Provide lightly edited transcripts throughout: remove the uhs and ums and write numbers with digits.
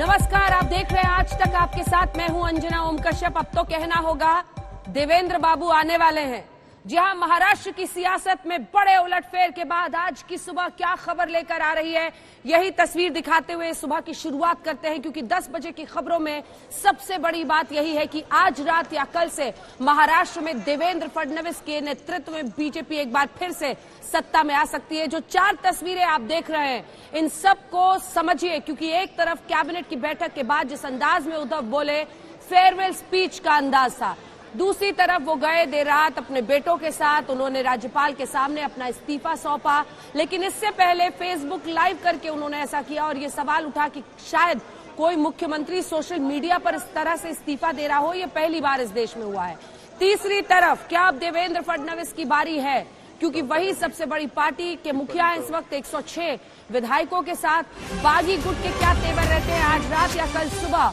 नमस्कार, आप देख रहे हैं आज तक आपके साथ मैं हूं अंजना ओम कश्यप। अब तो कहना होगा देवेंद्र बाबू आने वाले हैं। जी हां, महाराष्ट्र की सियासत में बड़े उलटफेर के बाद आज की सुबह क्या खबर लेकर आ रही है, यही तस्वीर दिखाते हुए सुबह की शुरुआत करते हैं। क्योंकि 10 बजे की खबरों में सबसे बड़ी बात यही है कि आज रात या कल से महाराष्ट्र में देवेंद्र फडणवीस के नेतृत्व में बीजेपी एक बार फिर से सत्ता में आ सकती है। जो 4 तस्वीरें आप देख रहे हैं, इन सबको समझिए। क्योंकि एक तरफ कैबिनेट की बैठक के बाद जिस अंदाज में उद्धव बोले, फेयरवेल स्पीच का अंदाज था, दूसरी तरफ वो गए देर रात अपने बेटों के साथ, उन्होंने राज्यपाल के सामने अपना इस्तीफा सौंपा। लेकिन इससे पहले फेसबुक लाइव करके उन्होंने ऐसा किया और ये सवाल उठा कि शायद कोई मुख्यमंत्री सोशल मीडिया पर इस तरह से इस्तीफा दे रहा हो, ये पहली बार इस देश में हुआ है। तीसरी तरफ क्या अब देवेंद्र फडणवीस की बारी है, क्योंकि वही सबसे बड़ी पार्टी के मुखिया हैं इस वक्त। 106 विधायकों के साथ बागी गुट के क्या तेवर रहते हैं, आज रात या कल सुबह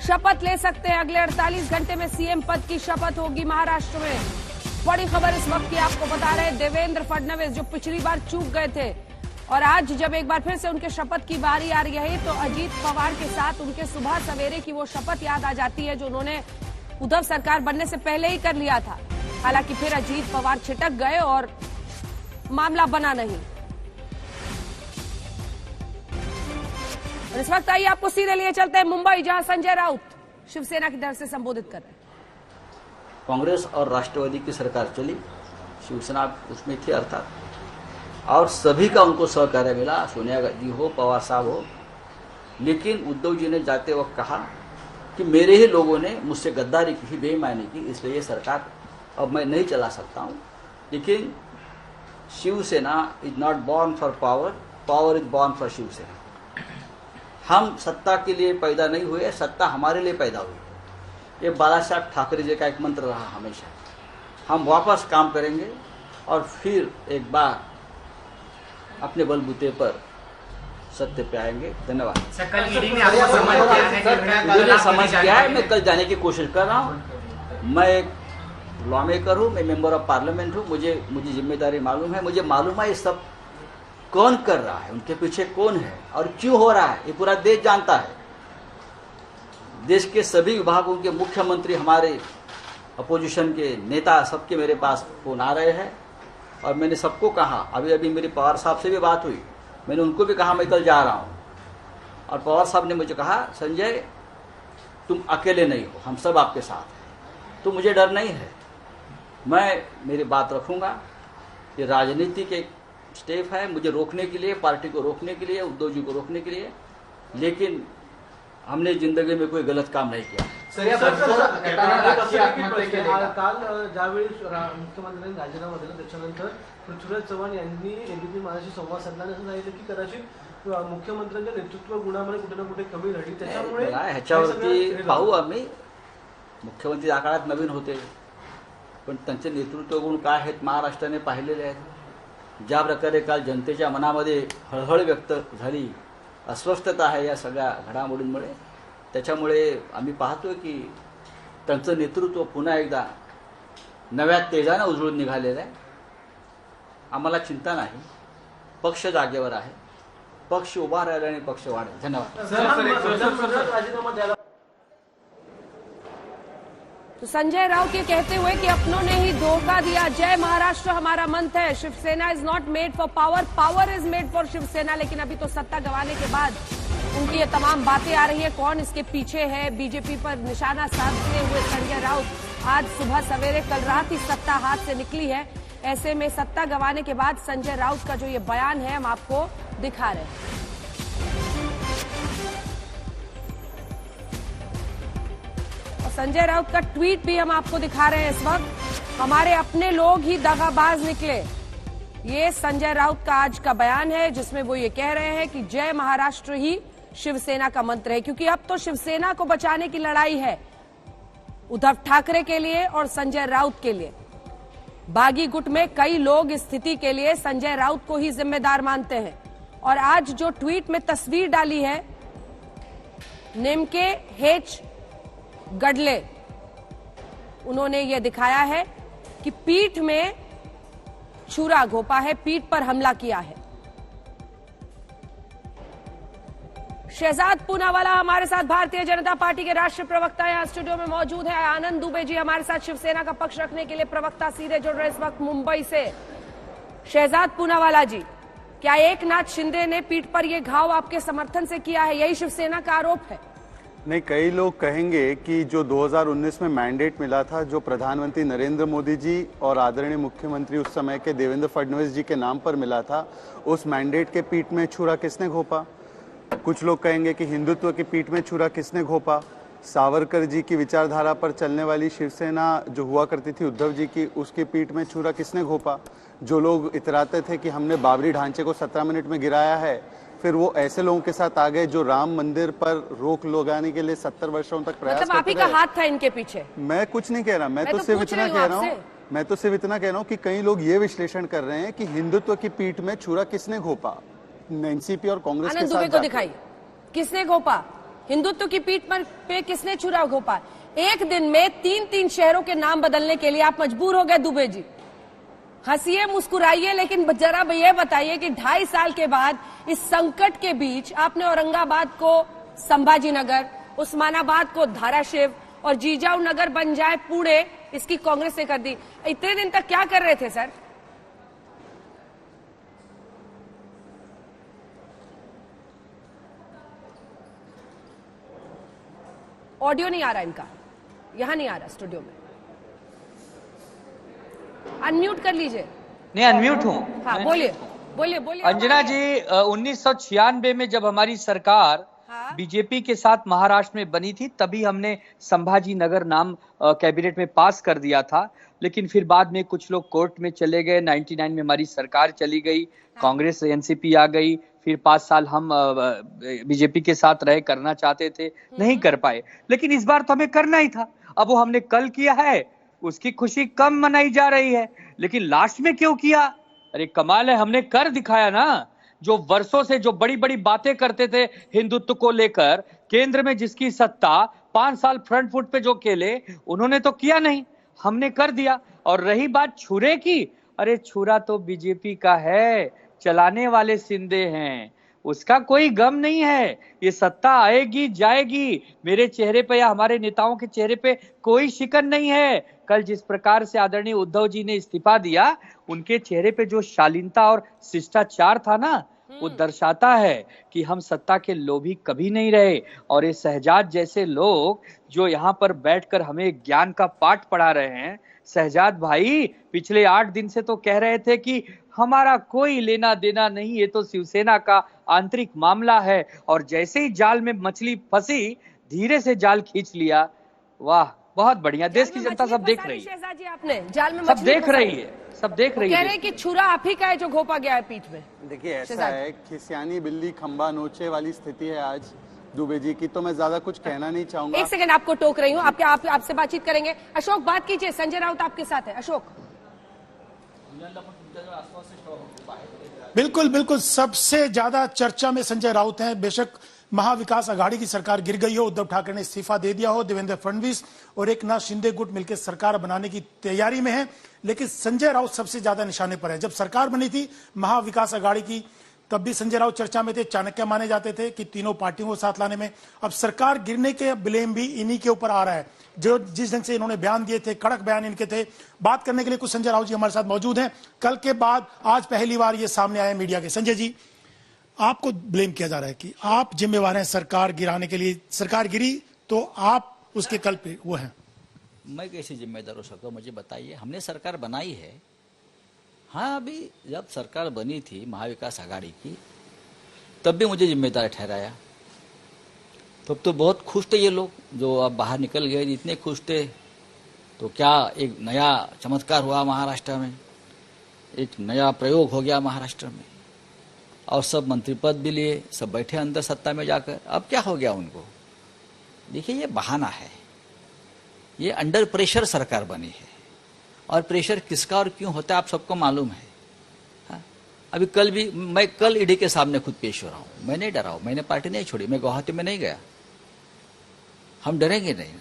शपथ ले सकते हैं। अगले 48 घंटे में सीएम पद की शपथ होगी महाराष्ट्र में। बड़ी खबर इस वक्त की आपको बता रहे हैं, देवेंद्र फडणवीस जो पिछली बार चूक गए थे और आज जब एक बार फिर से उनके शपथ की बारी आ रही है, तो अजीत पवार के साथ उनके सुबह सवेरे की वो शपथ याद आ जाती है जो उन्होंने उद्धव सरकार बनने से पहले ही कर लिया था। हालांकि फिर अजीत पवार छिटक गए और मामला बना नहीं। और इस वक्त आइए आपको सीधे लिए चलते हैं मुंबई, जहां संजय राउत शिवसेना की तरफ से संबोधित कर रहे हैं। कांग्रेस और राष्ट्रवादी की सरकार चली, शिवसेना उसमें थी अर्थात, और सभी का उनको सहकार्य मिला, सोनिया गांधी हो, पवार साहब हो। लेकिन उद्धव जी ने जाते वक्त कहा कि मेरे ही लोगों ने मुझसे गद्दारी की, बेईमानी की, इसलिए ये सरकार अब मैं नहीं चला सकता हूँ। लेकिन Shiv Sena is not born for power, power is born for Shiv Sena. हम सत्ता के लिए पैदा नहीं हुए, सत्ता हमारे लिए पैदा हुई। ये बाला साहब ठाकरे जी का एक मंत्र रहा हमेशा। हम वापस काम करेंगे और फिर एक बार अपने बलबूते पर सत्य पे आएंगे। धन्यवाद। मुझे समझ गया है, मैं कल जाने की कोशिश कर रहा हूँ। मैं एक लॉ मेकर हूँ, मैं मेंबर ऑफ पार्लियामेंट हूँ, मुझे जिम्मेदारी मालूम है। मुझे मालूम है ये सब कौन कर रहा है, उनके पीछे कौन है और क्यों हो रहा है, ये पूरा देश जानता है। देश के सभी विभागों के मुख्यमंत्री, हमारे अपोजिशन के नेता, सबके मेरे पास फोन आ रहे हैं और मैंने सबको कहा। अभी अभी मेरी पवार साहब से भी बात हुई, मैंने उनको भी कहा मैं कल जा रहा हूँ। और पवार साहब ने मुझे कहा, संजय तुम अकेले नहीं हो, हम सब आपके साथ हैं, तो मुझे डर नहीं है। मैं मेरी बात रखूँगा। ये राजनीति के स्टेप है मुझे रोकने के लिए, पार्टी को रोकने के लिए, उद्धव जी को रोकने के लिए, लेकिन हमने जिंदगी में कोई गलत काम नहीं किया। काल ज्यावेळी मुख्यमंत्र्यांनी राजीनामा दिला त्याच्यानंतर पृथ्वीराज चव्हाण यांनी एबीपी माझ्याशी संवाद साधला आणि असं सांगितलं की कदाचित मुख्यमंत्र्यांच्या नेतृत्व गुणामध्ये कुठे ना कुठे कमी राहिली, त्याच्यामुळे ह्याच्यावरती पाहू आम्ही। मुख्यमंत्री या काळात नवीन होते, पण त्यांचे नेतृत्व गुण काय आहेत महाराष्ट्राने पाहिलेले आहेत। ज्या प्रकारे काल जनतेच्या मनामध्ये हळहळ व्यक्त झाली, अस्वस्थता आहे या सगळ्या घडामोडींमुळे, त्याच्यामुळे आम्ही पाहतोय की त्यांचं नेतृत्व पुन्हा एकदा नव्या तेजाने उजळून निघालेलं आहे। आम्हाला चिंता नाही, पक्ष जागेवर आहे, पक्ष उभा राहिला आणि पक्ष वाढेल। धन्यवाद। राजीनामा द्यायला तो संजय राउत ये कहते हुए कि अपनों ने ही धोखा दिया। जय महाराष्ट्र हमारा मंत्र है, Shiv Sena is not made for power, power is made for Shiv Sena. लेकिन अभी तो सत्ता गंवाने के बाद उनकी ये तमाम बातें आ रही है, कौन इसके पीछे है। बीजेपी पर निशाना साधते हुए संजय राउत आज सुबह सवेरे, कल रात ही सत्ता हाथ से निकली है। ऐसे में सत्ता गंवाने के बाद संजय राउत का जो ये बयान है हम आपको दिखा रहे हैं। संजय राउत का ट्वीट भी हम आपको दिखा रहे हैं इस वक्त। हमारे अपने लोग ही दगाबाज निकले, ये संजय राउत का आज का बयान है, जिसमें वो ये कह रहे हैं कि जय महाराष्ट्र ही शिवसेना का मंत्र है। क्योंकि अब तो शिवसेना को बचाने की लड़ाई है, उद्धव ठाकरे के लिए और संजय राउत के लिए। बागी गुट में कई लोग इस स्थिति के लिए संजय राउत को ही जिम्मेदार मानते हैं। और आज जो ट्वीट में तस्वीर डाली है नेमके हेच गडले, उन्होंने ये दिखाया है कि पीठ में छुरा घोंपा है, पीठ पर हमला किया है। शहजाद पूनावाला हमारे साथ, भारतीय जनता पार्टी के राष्ट्रीय प्रवक्ता यहाँ स्टूडियो में मौजूद है। आनंद दुबे जी हमारे साथ शिवसेना का पक्ष रखने के लिए प्रवक्ता सीधे जुड़ रहे इस वक्त मुंबई से। शहजाद पूनावाला जी, क्या एकनाथ शिंदे ने पीठ पर यह घाव आपके समर्थन से किया है, यही शिवसेना का आरोप है? नहीं, कई लोग कहेंगे कि जो 2019 में मैंडेट मिला था, जो प्रधानमंत्री नरेंद्र मोदी जी और आदरणीय मुख्यमंत्री उस समय के देवेंद्र फडणवीस जी के नाम पर मिला था, उस मैंडेट के पीठ में छुरा किसने घोंपा? कुछ लोग कहेंगे कि हिंदुत्व की पीठ में छुरा किसने घोंपा? सावरकर जी की विचारधारा पर चलने वाली शिवसेना जो हुआ करती थी उद्धव जी की, उसकी पीठ में छुरा किसने घोंपा? जो लोग इतराते थे कि हमने बाबरी ढांचे को 17 मिनट में गिराया है, फिर वो ऐसे लोगों के साथ आ गए जो राम मंदिर पर रोक लगाने के लिए 70 वर्षों तक प्रयास मतलब आप ही का हाथ था इनके पीछे? मैं कुछ नहीं कह रहा, मैं तो सिर्फ इतना कह रहा हूँ, मैं तो सिर्फ इतना कह रहा हूँ कि कई लोग ये विश्लेषण कर रहे हैं कि हिंदुत्व की पीठ में छुरा किसने घोंपा? एनसीपी और कांग्रेस के साथ को दिखाइए, किसने घोंपा हिंदुत्व की पीठ पे? किसने छुरा घोंपा? एक दिन में 3-3 शहरों के नाम बदलने के लिए आप मजबूर हो गए दुबे जी। हंसिए मुस्कुराइए, लेकिन जरा ये बताइए कि 2.5 साल के बाद इस संकट के बीच आपने औरंगाबाद को संभाजी नगर, उस्मानाबाद को धाराशिव और जीजाऊ नगर बन जाए पुणे, इसकी कांग्रेस ने कर दी। इतने दिन तक क्या कर रहे थे सर? ऑडियो नहीं आ रहा इनका, यहां नहीं आ रहा स्टूडियो में। अनम्यूट कर लीजिए। नहीं, अनम्यूट हूँ। हाँ, बोलिए बोलिए बोलिए। अंजना जी, 1996 में जब हमारी सरकार बीजेपी के साथ महाराष्ट्र में बनी थी, तभी हमने संभाजी नगर नाम कैबिनेट में पास कर दिया था। लेकिन फिर बाद में कुछ लोग कोर्ट में चले गए। 99 में हमारी सरकार चली गई, कांग्रेस एनसीपी आ गई, फिर 5 साल हम बीजेपी के साथ रहे, करना चाहते थे, नहीं कर पाए। लेकिन इस बार तो हमें करना ही था। अब वो हमने कल किया है, उसकी खुशी कम मनाई जा रही है, लेकिन लास्ट में क्यों किया? अरे कमाल है, हमने कर दिखाया ना। जो वर्षों से जो बड़ी बड़ी बातें करते थे हिंदुत्व को लेकर, केंद्र में जिसकी सत्ता, 5 साल फ्रंट फुट पे जो खेले, उन्होंने तो किया नहीं, हमने कर दिया। और रही बात छुरे की, अरे छुरा तो बीजेपी का है, चलाने वाले शिंदे हैं, उसका कोई गम नहीं है। ये सत्ता आएगी जाएगी, मेरे चेहरे पे या हमारे नेताओं के चेहरे पे कोई शिकन नहीं है। कल जिस प्रकार से आदरणीय उद्धव जी ने इस्तीफा दिया, उनके चेहरे पे जो शालीनता और शिष्टाचार था ना, वो दर्शाता है कि हम सत्ता के लोभी कभी नहीं रहे। और ये शहजाद जैसे लोग जो यहाँ पर बैठकर हमें ज्ञान का पाठ पढ़ा रहे हैं, शहजाद भाई पिछले 8 दिन से तो कह रहे थे कि हमारा कोई लेना देना नहीं, ये तो शिवसेना का आंतरिक मामला है। और जैसे ही जाल में मछली फंसी, धीरे से जाल खींच लिया। वाह, बहुत बढ़िया। देश की जनता सब देख रही है, शहजाद जी आपने जाल में सब देख रही है, सब देख रही है। कह रहे हैं कि छुरा आप ही का है जो घोंपा गया है पीठ में। देखिए, ऐसा है, खिसियानी बिल्ली खंबा नोचे वाली स्थिति है आज दुबे जी की, तो मैं ज्यादा कुछ कहना नहीं चाहूंगा। एक सेकंड, आपको टोक रही हूँ, आपसे बातचीत करेंगे। अशोक बात कीजिए, संजय राउत आपके साथ है। अशोक। बिल्कुल बिल्कुल, सबसे ज्यादा चर्चा में संजय राउत हैं। बेशक महाविकास आघाड़ी की सरकार गिर गई हो, उद्धव ठाकरे ने इस्तीफा दे दिया हो, देवेंद्र फडणवीस और एकनाथ शिंदे गुट मिलकर सरकार बनाने की तैयारी में है, लेकिन संजय राउत सबसे ज्यादा निशाने पर है। जब सरकार बनी थी महाविकास आघाड़ी की, तब भी संजय राउत चर्चा में थे, चाणक्य माने जाते थे कि तीनों पार्टियों को साथ लाने में। अब सरकार गिरने के ब्लेम भी इन्हीं के ऊपर आ रहा है। जो जिस ढंग से इन्होंने बयान दिए थे, कड़क बयान इनके थे। बात करने के लिए कुछ संजय राउत जी हमारे साथ मौजूद हैं। कल के बाद आज पहली बार ये सामने आया मीडिया के। संजय जी, आपको ब्लेम किया जा रहा है कि आप जिम्मेवार हैं सरकार गिराने के लिए। सरकार गिरी तो आप उसके कल पे वो हैं। मैं कैसे जिम्मेदार हो सकता हूँ, मुझे बताइए। हमने सरकार बनाई है। हाँ, अभी जब सरकार बनी थी महाविकास आघाड़ी की, तब भी मुझे जिम्मेदार ठहराया। तब तो बहुत खुश थे ये लोग जो अब बाहर निकल गए, इतने खुश थे। तो क्या एक नया चमत्कार हुआ महाराष्ट्र में, एक नया प्रयोग हो गया महाराष्ट्र में, और सब मंत्री पद भी लिए, सब बैठे अंदर सत्ता में जाकर। अब क्या हो गया उनको? देखिए, ये बहाना है, ये अंडर प्रेशर सरकार बनी है, और प्रेशर किसका और क्यों होता है आप सबको मालूम है। हाँ? अभी कल भी मैं ईडी के सामने खुद पेश हो रहा हूँ। मैं नहीं डरा हूँ, मैंने पार्टी नहीं छोड़ी, मैं गुवाहाटी में नहीं गया। हम डरेंगे नहीं।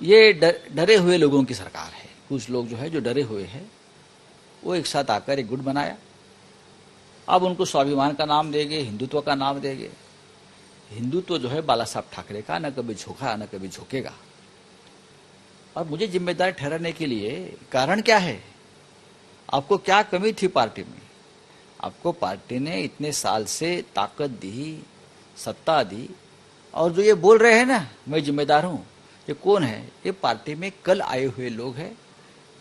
ये डरे हुए लोगों की सरकार है। कुछ लोग जो है जो डरे हुए हैं, वो एक साथ आकर एक गुट बनाया। अब उनको स्वाभिमान का नाम देंगे, हिंदुत्व का नाम देंगे। हिंदुत्व जो है बाला साहब ठाकरे का, न कभी झुका न कभी झुकेगा। और मुझे जिम्मेदार ठहराने के लिए कारण क्या है? आपको क्या कमी थी पार्टी में? आपको पार्टी ने इतने साल से ताकत दी, सत्ता दी, और जो ये बोल रहे हैं ना मैं जिम्मेदार हूं, ये कौन है? ये पार्टी में कल आए हुए लोग हैं,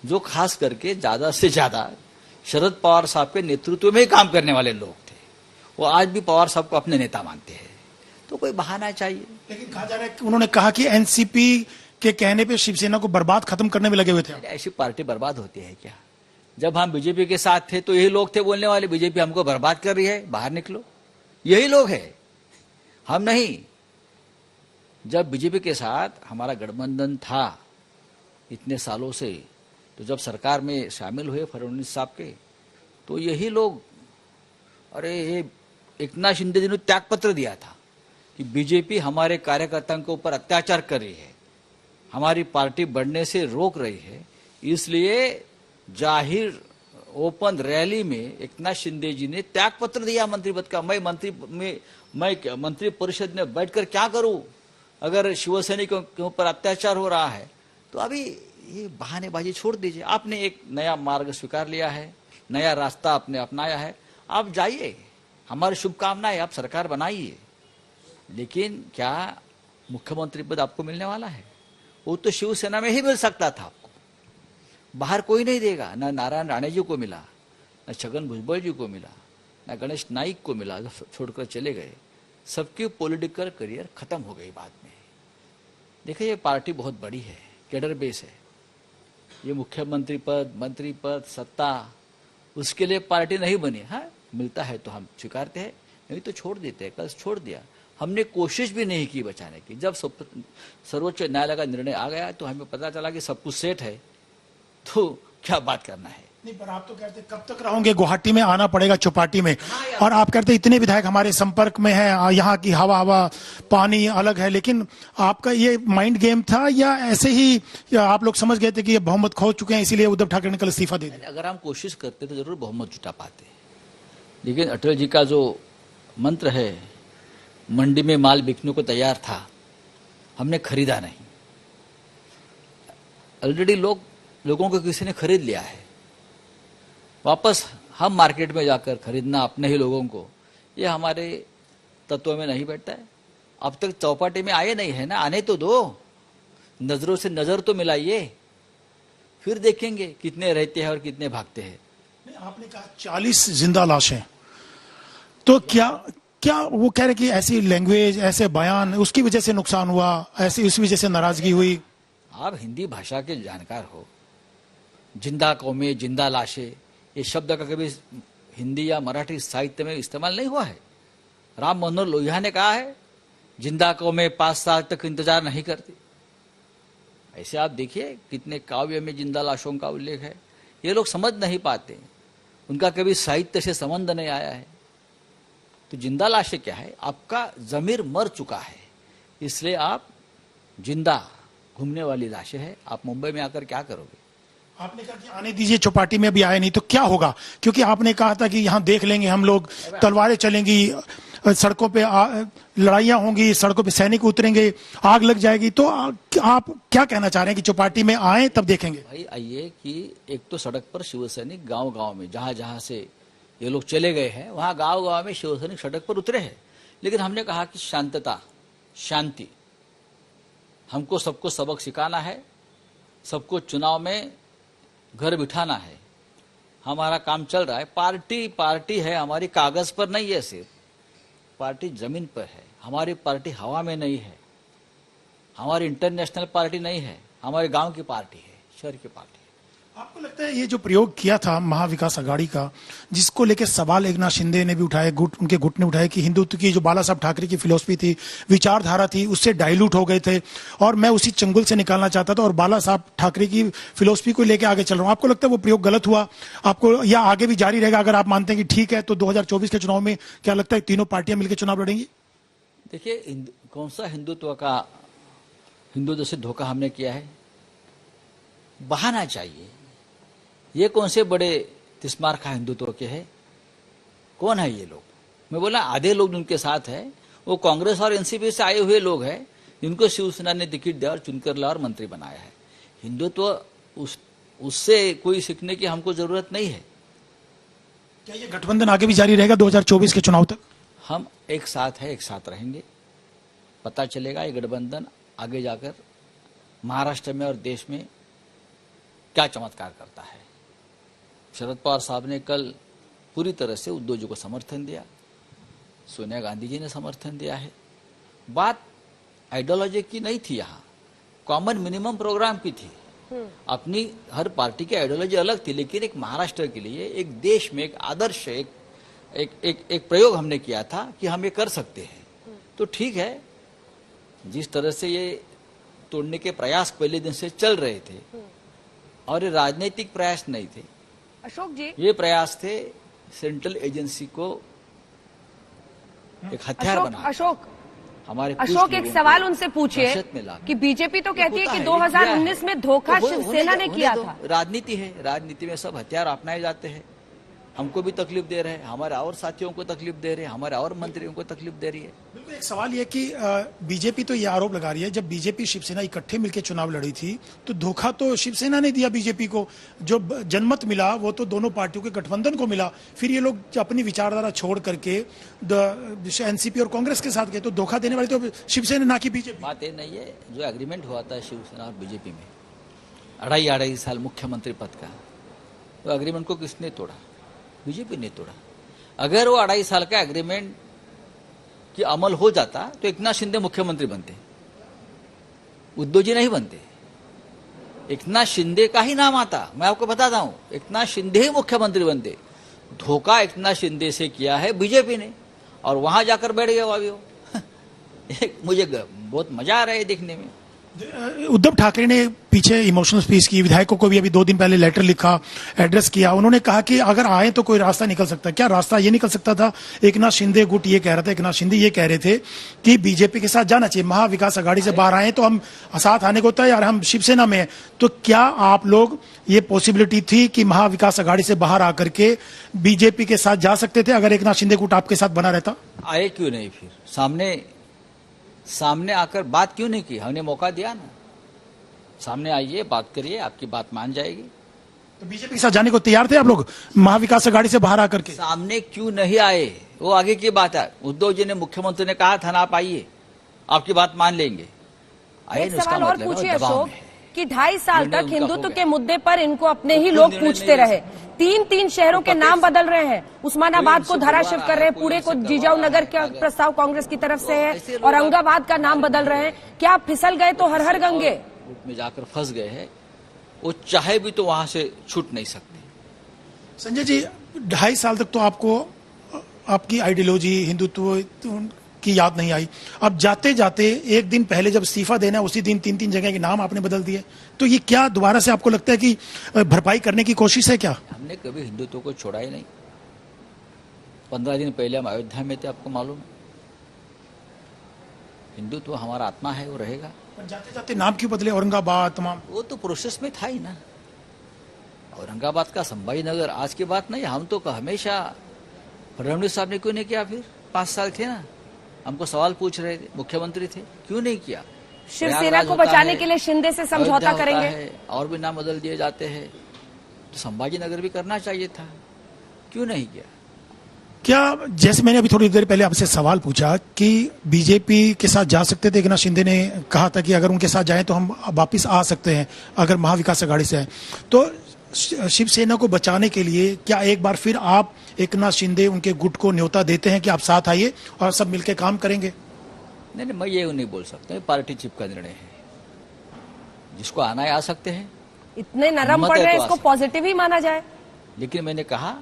जो खास करके ज्यादा से ज्यादा शरद पवार साहब के नेतृत्व में ही काम करने वाले लोग थे। वो आज भी पवार साहब को अपने नेता मानते हैं, तो कोई बहाना चाहिए। लेकिन कहा जा रहा है कि उन्होंने कहा कि एनसीपी के कहने पे शिवसेना को बर्बाद खत्म करने में लगे हुए थे। ऐसी पार्टी बर्बाद होती है क्या? जब हम बीजेपी के साथ थे तो यही लोग थे बोलने वाले, बीजेपी हमको बर्बाद कर रही है, बाहर निकलो। यही लोग हैं, हम नहीं। जब बीजेपी के साथ हमारा गठबंधन था इतने सालों से, तो जब सरकार में शामिल हुए फडणवीस साहब के, तो यही लोग, अरे ये एकनाथ शिंदे जी ने त्यागपत्र दिया था कि बीजेपी हमारे कार्यकर्ताओं के ऊपर अत्याचार कर रही है, हमारी पार्टी बढ़ने से रोक रही है, इसलिए जाहिर ओपन रैली में एकनाथ शिंदे जी ने त्यागपत्र दिया मंत्री पद का। मैं मंत्री परिषद में बैठकर क्या करूं अगर शिवसैनिकों के ऊपर अत्याचार हो रहा है? तो अभी ये बहानेबाजी छोड़ दीजिए। आपने एक नया मार्ग स्वीकार लिया है, नया रास्ता आपने अपनाया है, आप जाइए, हमारी शुभकामनाएं, आप सरकार बनाइए। लेकिन क्या मुख्यमंत्री पद आपको मिलने वाला है? वो तो शिवसेना में ही मिल सकता था आपको, बाहर कोई नहीं देगा। ना नारायण राणे जी को मिला, ना छगन भुजबल जी को मिला, ना गणेश नाइक को मिला, जो छोड़कर चले गए। सबकी पॉलिटिकल करियर खत्म हो गई बाद में। देखिए, ये पार्टी बहुत बड़ी है, कैडर बेस है। ये मुख्यमंत्री पद, मंत्री पद, सत्ता, उसके लिए पार्टी नहीं बनी। हाँ, मिलता है तो हम स्वीकारते हैं, नहीं तो छोड़ देते हैं। कल छोड़ दिया, हमने कोशिश भी नहीं की बचाने की। जब सर्वोच्च न्यायालय का निर्णय आ गया तो हमें पता चला कि सब कुछ सेट है, तो क्या बात करना है। नहीं, पर आप तो कहते कब तक रहोगे गुवाहाटी में, आना पड़ेगा चौपाटी में। और आप कहते इतने विधायक हमारे संपर्क में हैं, यहाँ की हवा पानी अलग है, लेकिन आपका ये माइंड गेम था या ऐसे ही या आप लोग समझ गए थे कि ये बहुमत खो चुके हैं इसीलिए उद्धव ठाकरे ने कल इस्तीफा दे दिया? अगर हम कोशिश करते तो जरूर बहुमत जुटा पाते, लेकिन अटल जी का जो मंत्र है, मंडी में माल बिकने को तैयार था, हमने खरीदा नहीं। ऑलरेडी लोगों को किसी ने खरीद लिया है, वापस हम मार्केट में जाकर खरीदना अपने ही लोगों को, ये हमारे तत्व में नहीं बैठता है। अब तक चौपाटी में आए नहीं है ना, आने तो दो, नजरों से नजर तो मिलाइए, फिर देखेंगे कितने रहते हैं और कितने भागते हैं। आपने कहा 40 जिंदा लाशें, तो क्या वो कह रहे कि ऐसी लैंग्वेज, ऐसे बयान, उसकी वजह से नुकसान हुआ, ऐसी उस वजह से नाराजगी हुई? आप हिंदी भाषा के जानकार हो। जिंदा कौमें, जिंदा लाशें, ये शब्द का कभी हिंदी या मराठी साहित्य में इस्तेमाल नहीं हुआ है। राम मनोहर लोहिया ने कहा है, जिंदा कौमें 5 साल तक इंतजार नहीं करती। ऐसे आप देखिए कितने काव्य में जिंदा लाशों का उल्लेख है। ये लोग समझ नहीं पाते, उनका कभी साहित्य से संबंध नहीं आया है। तो जिंदा लाशें क्या है? आपका जमीर मर चुका है, इसलिए आप जिंदा घूमने वाली लाशें है। आप मुंबई में आकर क्या करोगे? आपने कहा कि आने दीजिए, चौपाटी में भी आए नहीं तो क्या होगा? क्योंकि आपने कहा था कि यहाँ देख लेंगे हम लोग, तलवारें चलेंगी, सड़कों पे लड़ाइयां होंगी, सड़कों पे सैनिक उतरेंगे, आग लग जाएगी। तो आप क्या कहना चाह रहे हैं कि चौपाटी में आए तब देखेंगे? भाई आइए कि एक तो सड़क पर शिवसैनिक गांव-गांव में, जहां से ये लोग चले गए हैं, वहां गांव-गांव में शिवसैनिक सड़क पर उतरे हैं। लेकिन हमने कहा कि शांतता, शांति, हमको सबको सबक सिखाना है, सबको चुनाव में घर बिठाना है। हमारा काम चल रहा है। पार्टी है हमारी, कागज पर नहीं है, सिर्फ पार्टी जमीन पर है। हमारी पार्टी हवा में नहीं है, हमारी इंटरनेशनल पार्टी नहीं है, हमारे गांव की पार्टी है, शहर की पार्टी है। आपको लगता है ये जो प्रयोग किया था महाविकास आघाड़ी का, जिसको लेकर सवाल एकनाथ शिंदे ने भी उठाए, उनके गुट ने उठाए कि हिंदुत्व की जो बाला साहब ठाकरे की फिलॉसफी थी, विचारधारा थी, उससे डाइल्यूट हो गए थे और मैं उसी चंगुल से निकालना चाहता था और बाला साहब ठाकरे की फिलॉसफी को लेकर आगे चल रहा हूं। आपको लगता है वो प्रयोग गलत हुआ? आपको या आगे भी जारी रहेगा? अगर आप मानते हैं कि ठीक है, तो 2024 के चुनाव में क्या लगता है तीनों पार्टियां मिलकर चुनाव लड़ेंगी? देखिए, कौन सा हिंदू से धोखा हमने किया है? बहाना चाहिए। ये कौन से बड़े तिस्मार खा हिंदुत्व के हैं? कौन है ये लोग? मैं बोला आधे लोग उनके साथ है, वो कांग्रेस और एनसीपी से आए हुए लोग हैं जिनको शिवसेना ने टिकट दिया और चुनकर लाया और मंत्री बनाया है। हिंदुत्व उससे कोई सीखने की हमको जरूरत नहीं है। क्या ये गठबंधन आगे भी जारी रहेगा 2024 के चुनाव तक? हम एक साथ है, एक साथ रहेंगे। पता चलेगा ये गठबंधन आगे जाकर महाराष्ट्र में और देश में क्या चमत्कार करता है। शरद पवार साहब ने कल पूरी तरह से उद्धव जी को समर्थन दिया, सोनिया गांधी जी ने समर्थन दिया है। बात आइडियोलॉजी की नहीं थी, यहाँ कॉमन मिनिमम प्रोग्राम की थी। अपनी हर पार्टी की आइडियोलॉजी अलग थी, लेकिन एक महाराष्ट्र के लिए, एक देश में एक आदर्श, एक प्रयोग हमने किया था कि हम ये कर सकते हैं। तो ठीक है, जिस तरह से ये तोड़ने के प्रयास पहले दिन से चल रहे थे और ये राजनीतिक प्रयास नहीं थे, अशोक जी, ये प्रयास थे सेंट्रल एजेंसी को एक हथियार बना। अशोक हमारे अशोक एक सवाल उनसे पूछिए दहशत में लाना। कि बीजेपी तो कहती है कि होता 2019 में धोखा तो शिवसेना ने होने किया दो। था। राजनीति है, राजनीति में सब हथियार अपनाए जाते हैं। हमको भी तकलीफ दे रहे हैं, हमारे और साथियों को तकलीफ दे रहे हैं, हमारे और मंत्रियों को तकलीफ दे रही है। बिल्कुल, एक सवाल ये कि बीजेपी तो ये आरोप लगा रही है जब बीजेपी शिवसेना इकट्ठे मिलकर चुनाव लड़ी थी तो धोखा तो शिवसेना ने दिया बीजेपी को। जो जनमत मिला वो तो दोनों पार्टियों के गठबंधन को मिला। फिर ये लोग अपनी विचारधारा छोड़ करके एनसीपी और कांग्रेस के साथ गए, तो धोखा देने वाली तो शिवसेना ना की बीजेपी। बात ये नहीं है, जो एग्रीमेंट हुआ था शिवसेना और बीजेपी में 2.5 साल मुख्यमंत्री पद का, तो एग्रीमेंट को किसने तोड़ा? बीजेपी ने तोड़ा। अगर वो 2.5 साल का एग्रीमेंट की अमल हो जाता तो एकनाथ शिंदे मुख्यमंत्री बनते, उद्धव जी नहीं बनते। एकनाथ शिंदे का ही नाम आता, मैं आपको बताता हूं, एकनाथ शिंदे ही मुख्यमंत्री बनते। धोखा एकनाथ शिंदे से किया है बीजेपी ने और वहां जाकर बैठ गए अभी वो। मुझे बहुत मजा आ रहा है देखने में। उद्धव ठाकरे ने पीछे इमोशनल स्पीच की, विधायकों को भी अभी 2 दिन पहले लेटर लिखा, एड्रेस किया। उन्होंने कहा कि अगर आए तो कोई रास्ता निकल सकता है। क्या रास्ता ये निकल सकता था? एकनाथ शिंदे गुट ये कह रहा था, एकनाथ शिंदे ये कह रहे थे कि बीजेपी के साथ जाना चाहिए, महाविकास आघाड़ी से बाहर आए तो हम साथ आने को तैयार, हम शिवसेना में हैं। तो क्या आप लोग ये पॉसिबिलिटी थी कि महाविकास आघाड़ी से बाहर आकर के बीजेपी के साथ जा सकते थे अगर एकनाथ शिंदे गुट आपके साथ बना रहता? आए क्यों नहीं? फिर सामने आकर बात क्यों नहीं की? हमने मौका दिया ना। सामने आइए, बात करिए, आपकी बात मान जाएगी। तो बीजेपी के साथ जाने को तैयार थे आप लोग महाविकास आघाड़ी से बाहर आकर के? सामने क्यों नहीं आए वो आगे की बात है। उद्धव जी ने, मुख्यमंत्री ने कहा था ना, आप आइए, आपकी बात मान लेंगे। एक सवाल और पूछिए अशोक कि 2.5 साल तक हिंदुत्व के मुद्दे पर इनको अपने ही लोग पूछते रहे। 3 शहरों के नाम बदल रहे हैं, उस्मानाबाद को धाराशिव कर रहे हैं, पुणे को जिजाऊ नगर का प्रस्ताव कांग्रेस की तरफ से है, औरंगाबाद का नाम बदल रहे हैं। क्या आप फिसल गए तो हर हर गंगे में जाकर फंस गए हैं? वो चाहे भी तो वहां से छूट नहीं सकते। संजय जी, 2.5 साल तक तो आपको आपकी आइडियोलॉजी हिंदुत्व की याद नहीं आई। अब जाते जाते एक दिन पहले जब इस्तीफा देना, उसी दिन 3 जगह के नाम आपने बदल दिए। तो ये क्या दोबारा से आपको लगता है कि भरपाई करने की कोशिश है क्या? हमने कभी हिंदुत्व को छोड़ा ही नहीं। 15 दिन पहले हम अयोध्या में थे, आपको मालूम है। हिंदुत्व हमारा आत्मा है, वो रहेगा। जाते जाते नाम क्यों बदले? औरंगाबाद तमाम, वो तो प्रोसेस में था ही ना। औरंगाबाद का संभाजी नगर आज की बात नहीं। हम तो हमेशा, फडणवीस साहब ने क्यों नहीं किया? फिर 5 साल थे ना, हमको सवाल पूछ रहे थे, मुख्यमंत्री थे, क्यों नहीं किया? शिवसेना को बचाने के लिए शिंदे से समझौता करेंगे और भी नाम बदल दिए जाते हैं। तो संभाजी नगर भी करना चाहिए था, क्यों नहीं किया? क्या, जैसे मैंने अभी थोड़ी देर पहले आपसे सवाल पूछा कि बीजेपी के साथ जा सकते थे, एकनाथ शिंदे ने कहा था कि अगर उनके साथ जाएं तो हम वापिस आ सकते हैं अगर महाविकास आघाड़ी से आए। तो शिवसेना को बचाने के लिए क्या एक बार फिर आप एकनाथ शिंदे उनके गुट को न्योता देते हैं कि आप साथ आइए और सब मिलकर काम करेंगे? नहीं, मैं ये नहीं बोल सकता, ये पार्टी चिप का निर्णय है। जिसको आना है आ सकते हैं। इतने नरम पड़ रहे हैं, इसको पॉजिटिव ही माना जाए। लेकिन मैंने कहा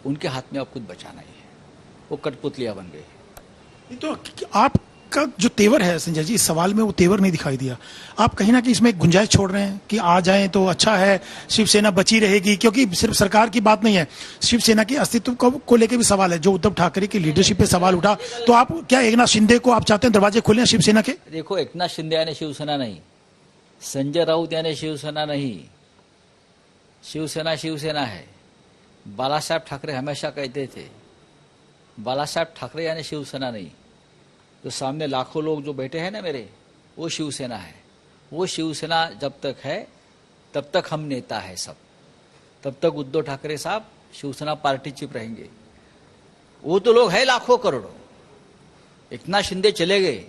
उनके हाथ में अब कुछ बचाना ही है, वो कठपुतलियां बन गई। तो आपका जो तेवर है संजय जी, इस सवाल में वो तेवर नहीं दिखाई दिया। आप कहीं ना कहीं इसमें गुंजाइश छोड़ रहे हैं कि आ जाएं तो अच्छा है, शिवसेना बची रहेगी। क्योंकि सिर्फ सरकार की बात नहीं है, शिवसेना के अस्तित्व को लेकर भी सवाल है। जो उद्धव ठाकरे की लीडरशिप पे सवाल उठा, तो आप क्या एकनाथ शिंदे को आप चाहते हैं दरवाजे खोले शिवसेना के? देखो, एकनाथ शिंदे यानी शिवसेना नहीं, संजय राउत यानी शिवसेना नहीं। शिवसेना शिवसेना है। बाला साहब ठाकरे हमेशा कहते थे, बाला साहब ठाकरे यानी शिवसेना नहीं, जो सामने लाखों लोग जो बैठे हैं ना मेरे, वो शिवसेना है। वो शिवसेना जब तक है तब तक हम नेता है सब, तब तक उद्धव ठाकरे साहब शिवसेना पार्टी चीफ रहेंगे। वो तो लोग है लाखों करोड़ों। एकनाथ शिंदे चले गए,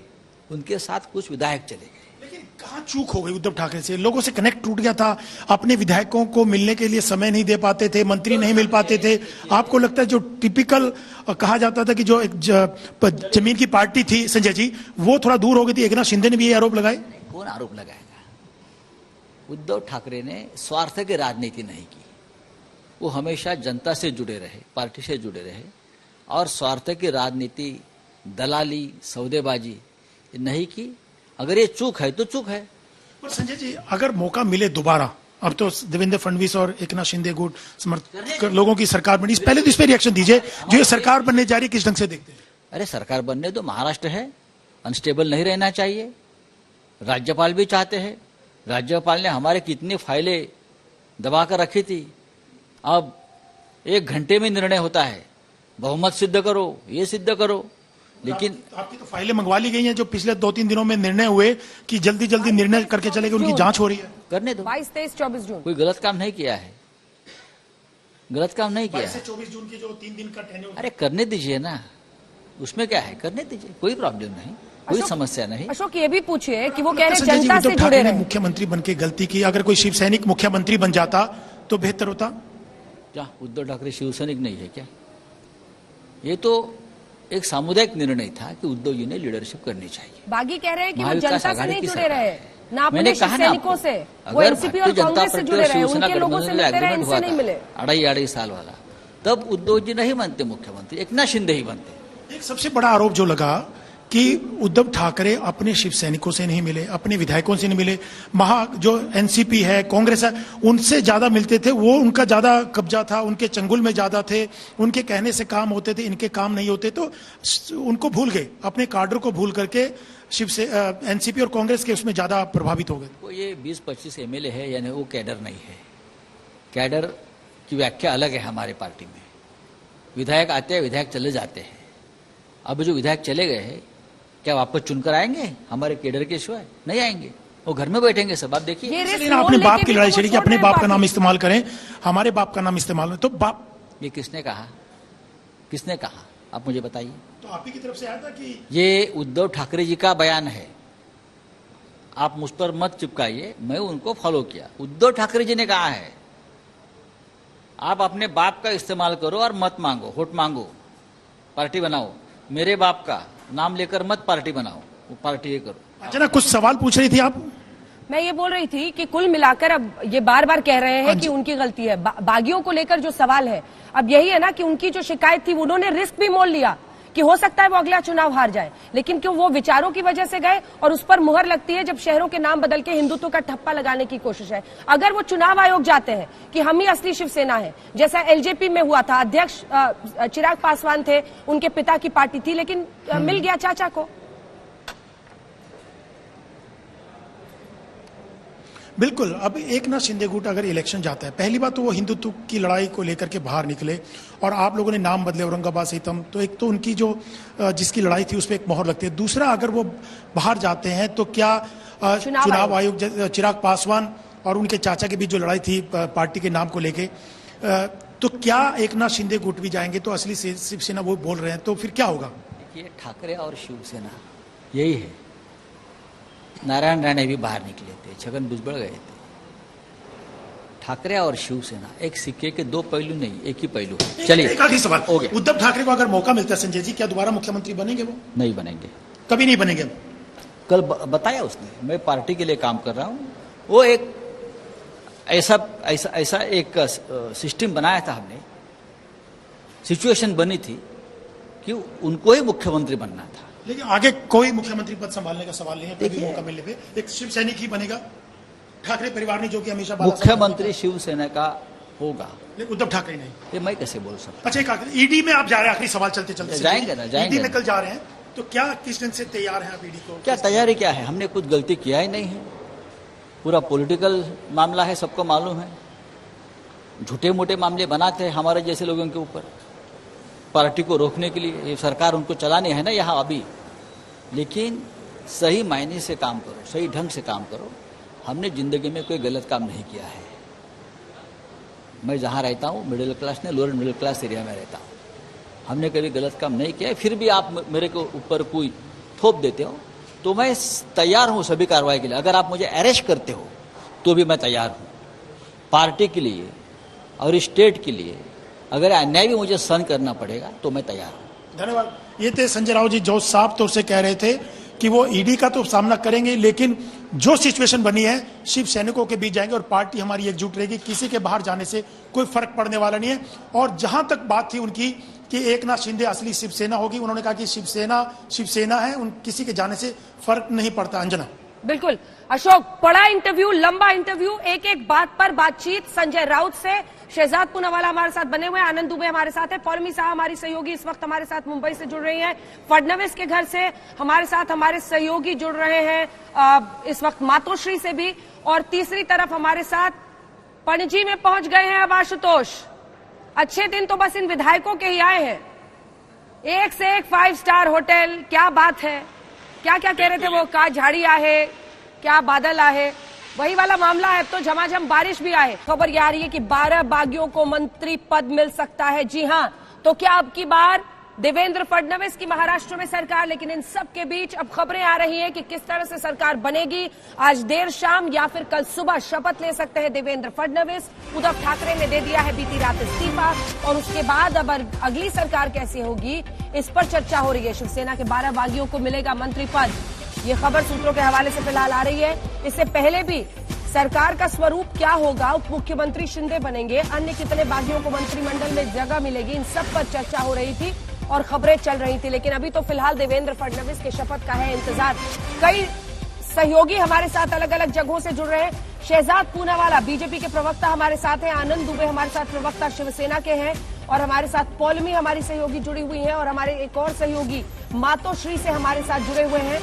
उनके साथ कुछ विधायक चले गए। लेकिन कहाँ चूक हो गई उद्धव ठाकरे से? लोगों से कनेक्ट टूट गया था, अपने विधायकों को मिलने के लिए समय नहीं दे पाते थे, मंत्री नहीं मिल पाते थे। आपको लगता है जो टिपिकल कहा जाता था कि जो एक जमीन की पार्टी थी संजय जी, वो थोड़ा दूर हो गई थी? एकनाथ शिंदे ने भी ये आरोप लगाए। कौन आरोप लगाएगा? उद्धव ठाकरे ने स्वार्थ की राजनीति नहीं की। वो हमेशा जनता से जुड़े रहे, पार्टी से जुड़े रहे, और स्वार्थ की राजनीति, दलाली, सौदेबाजी नहीं की। अगर ये चूक है तो चूक है। पर संजय जी, अगर मौका मिले दोबारा, अब तो देवेंद्र फडणवीस और एकनाथ शिंदे गुट समर्थक लोगों की सरकार बनी, पहले तो इस पे रिएक्शन दीजिए। जो ये सरकार बनने जा रही है, किस ढंग से देखते हैं? अरे सरकार बनने दो, महाराष्ट्र है, अनस्टेबल नहीं रहना चाहिए। राज्यपाल भी चाहते हैं। राज्यपाल ने हमारे कितनी फाइलें दबा कर रखी थी। अब 1 घंटे में निर्णय होता है, बहुमत सिद्ध करो, ये सिद्ध करो। लेकिन आपकी तो फाइलें मंगवा ली गई हैं, जो पिछले 2-3 दिनों में निर्णय हुए कि जल्दी जल्दी निर्णय करके चले गए, उनकी जांच हो रही है। करने दो। 22, 23, 24 जून कोई गलत काम नहीं किया है, गलत काम नहीं किया 22 से है। 24 जून की जो 3 दिन का टेन्योर। अरे करने दीजिए ना, उसमें क्या है, करने दीजिए, कोई प्रॉब्लम नहीं, कोई समस्या नहीं। अशोक ये भी पूछिए कि वो कह रहे संजय जी, जनता से उद्धव जुड़े ठाकरे ने रहे। मुख्यमंत्री बन के गलती की। अगर कोई शिव सैनिक मुख्यमंत्री बन जाता तो बेहतर होता। क्या उद्धव ठाकरे शिवसैनिक नहीं है क्या? ये तो एक सामुदायिक निर्णय था कि उद्धव जी ने लीडरशिप करनी चाहिए। बागी कह रहे हैं कि वो महाविकास जनता से आघाड़ी नहीं की जुड़े सरकार रहे, है। ना अपने मैंने कहा ना सैनिकों आपको, से, वो अगर एनसीपी और भारतीय जनता कांग्रेस से पार्टी जुड़े और रहे, शिवसेना उनके लोगों से गठबंधन मिलते रहे, एग्रीमेंट इनसे हुआ नहीं था, मिले। 2.5 साल वाला, तब उद्धव जी नहीं बनते मुख्यमंत्री, एकनाथ शिंदे ही बनते। एक सबसे बड़ा आरोप जो लगा कि उद्धव ठाकरे अपने शिव सैनिकों से नहीं मिले, अपने विधायकों से नहीं मिले, जो एनसीपी है, कांग्रेस है, उनसे ज्यादा मिलते थे। वो उनका ज्यादा कब्जा था, उनके चंगुल में ज्यादा थे, उनके कहने से काम होते थे, इनके काम नहीं होते। तो उनको भूल गए, अपने काडर को भूल करके शिव से एनसीपी और कांग्रेस के उसमें ज्यादा प्रभावित हो गए। वो ये 20-25 एमएलए है, यानी वो कैडर नहीं है। कैडर की व्याख्या अलग है हमारे पार्टी में। विधायक आते हैं, विधायक चले जाते हैं। अब जो विधायक चले गए हैं, क्या वापस चुनकर आएंगे? हमारे केडर के सिवाय नहीं आएंगे, वो घर में बैठेंगे सब। आप देखिए, अपने बाप की लड़ाई छेड़ी कि अपने बाप का नाम इस्तेमाल करें, हमारे बाप का नाम इस्तेमाल, तो बाप। ये किसने कहा? किसने कहा? आप मुझे बताइए। तो आप ही की तरफ से आया था कि ये उद्धव ठाकरे जी का बयान है। आप मुझ पर मत चिपकाइए, मैं उनको फॉलो किया। उद्धव ठाकरे जी ने कहा है, आप अपने बाप का इस्तेमाल करो और मत मांगो, वोट मांगो, पार्टी बनाओ। मेरे बाप का नाम लेकर मत पार्टी बनाओ, वो पार्टी ये करो। अच्छा ना, कुछ सवाल पूछ रही थी आप? मैं ये बोल रही थी कि कुल मिलाकर अब ये बार बार कह रहे हैं कि उनकी गलती है। बागियों को लेकर जो सवाल है अब यही है ना कि उनकी जो शिकायत थी, उन्होंने रिस्क भी मोल लिया कि हो सकता है वो अगला चुनाव हार जाए, लेकिन क्यों वो विचारों की वजह से गए और उस पर मुहर लगती है जब शहरों के नाम बदल के हिंदुत्व का ठप्पा लगाने की कोशिश है। अगर वो चुनाव आयोग जाते हैं कि हम ही असली शिवसेना है, जैसा एलजेपी में हुआ था, अध्यक्ष चिराग पासवान थे, उनके पिता की पार्टी थी, लेकिन मिल गया चाचा को। बिल्कुल। अब एकनाथ शिंदे गुट अगर इलेक्शन जाता है, पहली बात तो वो हिंदुत्व की लड़ाई को लेकर के बाहर निकले और आप लोगों ने नाम बदले औरंगाबाद से तम, तो एक तो उनकी जो जिसकी लड़ाई थी उस पर एक मोहर लगती है। दूसरा, अगर वो बाहर जाते हैं तो क्या चुनाव आयोग चिराग पासवान और उनके चाचा के बीच जो लड़ाई थी पार्टी के नाम को लेके, तो क्या एकनाथ शिंदे गुट भी जाएंगे? तो असली शिवसेना वो बोल रहे हैं, तो फिर क्या होगा? देखिए, ठाकरे और शिवसेना यही है। नारायण राणे भी बाहर निकले थे, छगन भुजबळ गए थे। ठाकरे और शिवसेना एक सिक्के के 2 पहलू नहीं, एक ही पहलू है। चलिए, एक आखिरी सवाल हो गया। उद्धव ठाकरे को अगर मौका मिलता है संजय जी, क्या दोबारा मुख्यमंत्री बनेंगे? वो नहीं बनेंगे, कभी नहीं बनेंगे। कल बताया उसने, मैं पार्टी के लिए काम कर रहा हूँ। वो एक ऐसा एक सिस्टम बनाया था हमने, सिचुएशन बनी थी कि उनको ही मुख्यमंत्री बनना था। लेकिन आगे कोई मुख्यमंत्री पद संभालने का सवाल नहीं है। कभी मौका मिलने पे एक शिव सैनिक ही बनेगा। ठाकरे परिवार ने जो कि हमेशा मुख्यमंत्री शिवसेना का होगा, लेकिन उद्धव ठाकरे नहीं। ये मैं कैसे बोल सकता? अच्छा, एक ईडी में आप जा रहे हैं, आखिरी सवाल चलते चलते जाएंगे ना, जाएंगे। ईडी में कल जा रहे हैं, तो क्या किस ढंग से तैयार है आप ईडी को? क्या तैयारी क्या है? हमने कुछ गलती किया ही नहीं है। पूरा पॉलिटिकल मामला है, सबको मालूम है। झूठे मोटे मामले बनाते हैं हमारे जैसे लोगों के ऊपर, पार्टी को रोकने के लिए। ये सरकार उनको चलानी है ना यहाँ। अभी लेकिन सही मायने से काम करो, सही ढंग से काम करो। हमने जिंदगी में कोई गलत काम नहीं किया है। मैं जहाँ रहता हूँ मिडिल क्लास ने लोअर मिडिल क्लास एरिया में रहता हूँ, हमने कभी गलत काम नहीं किया है। फिर भी आप मेरे को ऊपर कोई थोप देते हो तो मैं तैयार हूँ सभी कार्रवाई के लिए। अगर आप मुझे अरेस्ट करते हो तो भी मैं तैयार हूँ। पार्टी के लिए और स्टेट के लिए अगर अन्याय भी मुझे सहन करना पड़ेगा तो मैं तैयार हूँ। धन्यवाद। ये थे संजय राउत जी जो साफ तौर से कह रहे थे कि वो ईडी का तो सामना करेंगे, लेकिन जो सिचुएशन बनी है शिव सैनिकों के बीच जाएंगे और पार्टी हमारी एकजुट रहेगी, किसी के बाहर जाने से कोई फर्क पड़ने वाला नहीं है। और जहां तक बात थी उनकी कि एकनाथ शिंदे असली शिवसेना होगी, उन्होंने कहा कि शिवसेना है, उन किसी के जाने से फर्क नहीं पड़ता। अंजना। बिल्कुल अशोक, बड़ा इंटरव्यू, लंबा इंटरव्यू, एक एक बात पर बातचीत संजय राउत से। शहजाद पूनावाला हमारे साथ बने हुए हैं, आनंद दुबे हमारे साथ है, पौलमी साहब हमारी सहयोगी इस वक्त हमारे साथ मुंबई से जुड़ रही हैं, फडणवीस के घर से हमारे साथ हमारे सहयोगी जुड़ रहे हैं इस वक्त मातोश्री से भी, और तीसरी तरफ हमारे साथ पणजी में पहुंच गए हैं अब आशुतोष। अच्छे दिन तो बस इन विधायकों के ही आए हैं, एक से एक 5 स्टार होटल, क्या बात है, क्या क्या कह रहे थे वो, का झाड़ी आहे, क्या बादल आहे, वही वाला मामला है। तो झमाझम बारिश भी आए। खबर यह आ रही है कि 12 बागियों को मंत्री पद मिल सकता है। जी हां, तो क्या अब की बार देवेंद्र फडणवीस की महाराष्ट्र में सरकार? लेकिन इन सब के बीच अब खबरें आ रही हैं कि किस तरह से सरकार बनेगी। आज देर शाम या फिर कल सुबह शपथ ले सकते हैं देवेंद्र फडणवीस। उद्धव ठाकरे ने दे दिया है बीती रात इस्तीफा, और उसके बाद अब अगली सरकार कैसी होगी इस पर चर्चा हो रही है। शिवसेना के 12 बागियों को मिलेगा मंत्री पद, ये खबर सूत्रों के हवाले से फिलहाल आ रही है। इससे पहले भी सरकार का स्वरूप क्या होगा, उप मुख्यमंत्री शिंदे बनेंगे, अन्य कितने बागियों को मंत्रिमंडल में जगह मिलेगी, इन सब पर चर्चा हो रही थी और खबरें चल रही थी। लेकिन अभी तो फिलहाल देवेंद्र फडणवीस के शपथ का है इंतजार। कई सहयोगी हमारे साथ अलग अलग जगहों से जुड़ रहे हैं। शहजाद पूनावाला बीजेपी के प्रवक्ता हमारे साथ हैं, आनंद दुबे हमारे साथ प्रवक्ता शिवसेना के हैं, और हमारे साथ पौलमी हमारी सहयोगी जुड़ी हुई है, और हमारे एक और सहयोगी मातोश्री से हमारे साथ जुड़े हुए हैं,